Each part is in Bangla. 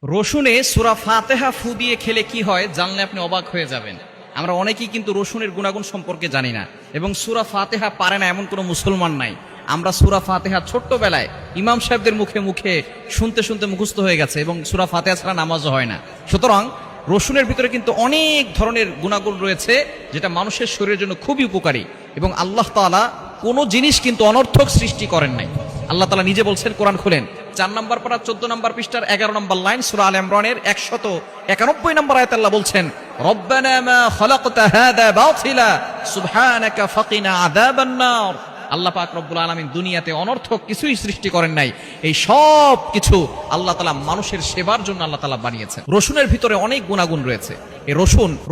রসুনে সূরা ফাতিহা ফু দিয়ে খেলে কি হয় জানলে আপনি অবাক হয়ে যাবেন। আমরা অনেকেই কিন্তু রসুনের গুণাগুণ সম্পর্কে জানি না এবং সূরা ফাতিহা পারে না এমন কোনো মুসলমান নাই। আমরা সূরা ফাতিহা ছোট্টবেলায় ইমাম সাহেবদের মুখে মুখে শুনতে শুনতে মুখস্থ হয়ে গেছে এবং সূরা ফাতিহা ছাড়া নামাজও হয় না। সুতরাং রসুনের ভিতরে কিন্তু অনেক ধরনের গুণাগুণ রয়েছে যেটা মানুষের শরীরের জন্য খুবই উপকারী এবং আল্লাহ তাআলা কোনো জিনিস কিন্তু অনর্থক সৃষ্টি করেন নাই। আল্লাহ তাআলা নিজে বলছেন, কোরআন খুলেন 4 নম্বর পারা 14 নম্বর পৃষ্ঠার 11 নম্বর লাইন সূরা আলে ইমরানের 191 নম্বর আয়াতে আল্লাহ বলছেন, রব্বানা মা খালাকতা হাদা বাতিলা সুবহানাকা ফাকিনা আযাবান নার। আল্লাহ পাক রব্বুল আলামিন দুনিয়াতে অনর্থক কিছুই সৃষ্টি করেন নাই, এই সব কিছু আল্লাহ তাআলা মানুষের সেবার জন্য আল্লাহ তাআলা বানিয়েছেন। রসুনের ভিতরে অনেক গুণাগুণ রয়েছে। এই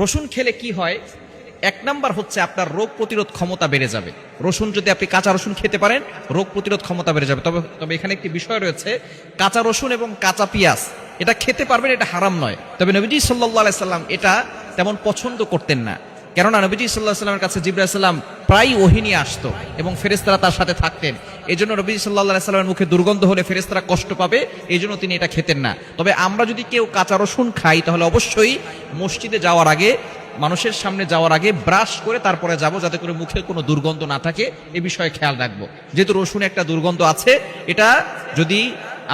রসুন খেলে কি হয়, 1 নাম্বার হচ্ছে আপনার রোগ প্রতিরোধ ক্ষমতা বেড়ে যাবে। রসুন যদি আপনি কাঁচা রসুন খেতে পারেন রোগ প্রতিরোধ ক্ষমতা বেড়ে যাবে। তবে এখানে একটি বিষয় রয়েছে, কাঁচা রসুন এবং কাঁচা পেঁয়াজ এটা খেতে পারবেন, এটা হারাম নয়। তবে নবীজি সাল্লাল্লাহু আলাইহি সাল্লাম এটা তেমন পছন্দ করতেন না, কেননা নবীজি সাল্লাল্লাহু আলাইহি সাল্লামের কাছে জিবরাইল সাল্লাম প্রায় ওহী নিয়ে আসতো এবং ফেরেশতারা তার সাথে থাকতেন। এই জন্য নবীজি সাল্লাল্লাহু আলাইহি সাল্লামের মুখে দুর্গন্ধ হলে ফেরেশতারা কষ্ট পাবে, এই জন্য তিনি এটা খেতেন না। তবে আমরা যদি কেউ কাঁচা রসুন খাই তাহলে অবশ্যই মসজিদে যাওয়ার আগে, মানুষের সামনে যাওয়ার আগে ব্রাশ করে তারপরে যাব, যাতে করে মুখে কোনো দুর্গন্ধ না থাকে, এ বিষয়ে খেয়াল রাখবো। যেহেতু রসুনে একটা দুর্গন্ধ আছে, এটা যদি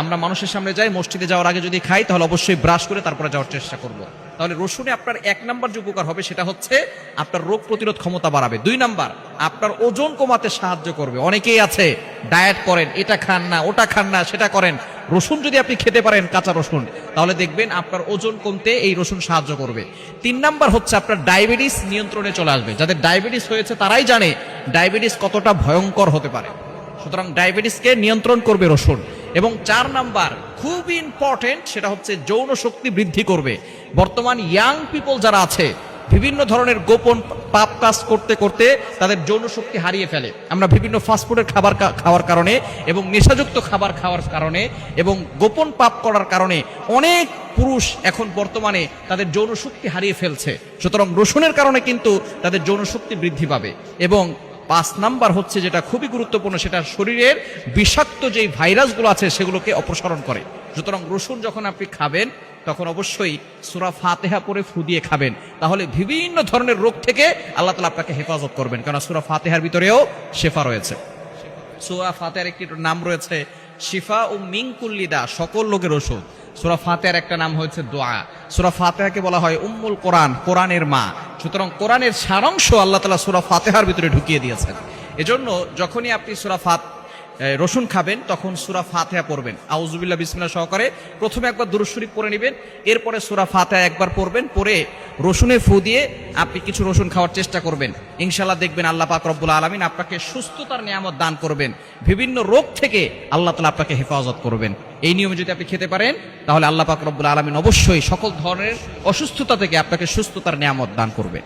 আমরা মানুষের সামনে যাই, মসজিদে যাওয়ার আগে যদি খাই তাহলে অবশ্যই ব্রাশ করে তারপরে যাওয়ার চেষ্টা করব। তাহলে রসুনে আপনার 1 নাম্বার যে উপকার হবে সেটা হচ্ছে আপনার রোগ প্রতিরোধ ক্ষমতা বাড়াবে। 2 নাম্বার আপনার ওজন কমাতে সাহায্য করবে। অনেকেই আছে ডায়েট করেন, এটা খান না, ওটা খান না, সেটা করেন। রসুন যদি আপনি খেতে পারেন, কাঁচা রসুন, তাহলে দেখবেন আপনার ওজন কমতে এই রসুন সাহায্য করবে। 3 নাম্বার হচ্ছে আপনার ডায়াবেটিস নিয়ন্ত্রণে চলে আসবে। যাদের ডায়াবেটিস হয়েছে তারাই জানে ডায়াবেটিস কতটা ভয়ঙ্কর হতে পারে। সুতরাং ডায়াবেটিসকে নিয়ন্ত্রণ করবে রসুন। এবং 4 নাম্বার খুব ইম্পর্টেন্ট, সেটা হচ্ছে যৌন শক্তি বৃদ্ধি করবে। বর্তমান ইয়াং পিপল যারা আছে বিভিন্ন ধরনের গোপন পাপ কাজ করতে করতে তাদের যৌন শক্তি হারিয়ে ফেলে। আমরা বিভিন্ন ফাস্টফুডের খাবার খাওয়ার কারণে এবং নেশাযুক্ত খাবার খাওয়ার কারণে এবং গোপন পাপ করার কারণে অনেক পুরুষ এখন বর্তমানে তাদের যৌন শক্তি হারিয়ে ফেলছে। সুতরাং রসুনের কারণে কিন্তু তাদের যৌন শক্তি বৃদ্ধি পাবে। এবং 5 নাম্বার হচ্ছে যেটা খুবই গুরুত্বপূর্ণ, সেটা শরীরের বিষাক্ত যেই ভাইরাসগুলো আছে সেগুলোকে অপসারণ করে। সুতরাং রসুন যখন আপনি খাবেন তখন অবশ্যই সূরা ফাতিহা পড়ে ফু দিয়ে খাবেন, তাহলে বিভিন্ন ধরনের রোগ থেকে আল্লাহ তাআলা আপনাকে হেফাজত করবেন, কারণ সূরা ফাতিহার ভিতরেও শিফা রয়েছে। সূরা ফাতিহার একটি নাম রয়েছে শিফা ও মিন কুল্লি দা, সকল রোগের ওষুধ। সূরা ফাতিহার একটা নাম হচ্ছে দোয়া। সূরা ফাতিহাকে বলা হয় উম্মুল কোরআন, কোরআনের মা। সুতরাং কোরআনের সারাংশ আল্লাহ তাআলা সূরা ফাতিহার ভিতরে ঢুকিয়ে দিয়েছেন। এজন্য যখনই আপনি রসুন খাবেন তখন সূরা ফাতিহা পড়বেন, আউযুবিল্লাহ বিসমিল্লাহ সহকারে। প্রথমে একবার দুরূদ শরীফ পড়ে নেবেন, এরপরে সূরা ফাতিহা একবার পড়বেন, পড়ে রসুনে ফু দিয়ে আপনি কিছু রসুন খাওয়ার চেষ্টা করবেন। ইনশাআল্লাহ দেখবেন আল্লাহ পাক রব্বুল আলামিন আপনাকে সুস্থতার নিয়ামত দান করবেন, বিভিন্ন রোগ থেকে আল্লাহ তাআলা আপনাকে হেফাজত করবেন। এই নিয়মে যদি আপনি খেতে পারেন তাহলে আল্লাহ পাক রব্বুল আলামিন অবশ্যই সকল ধরনের অসুস্থতা থেকে আপনাকে সুস্থতার নিয়ামত দান করবেন।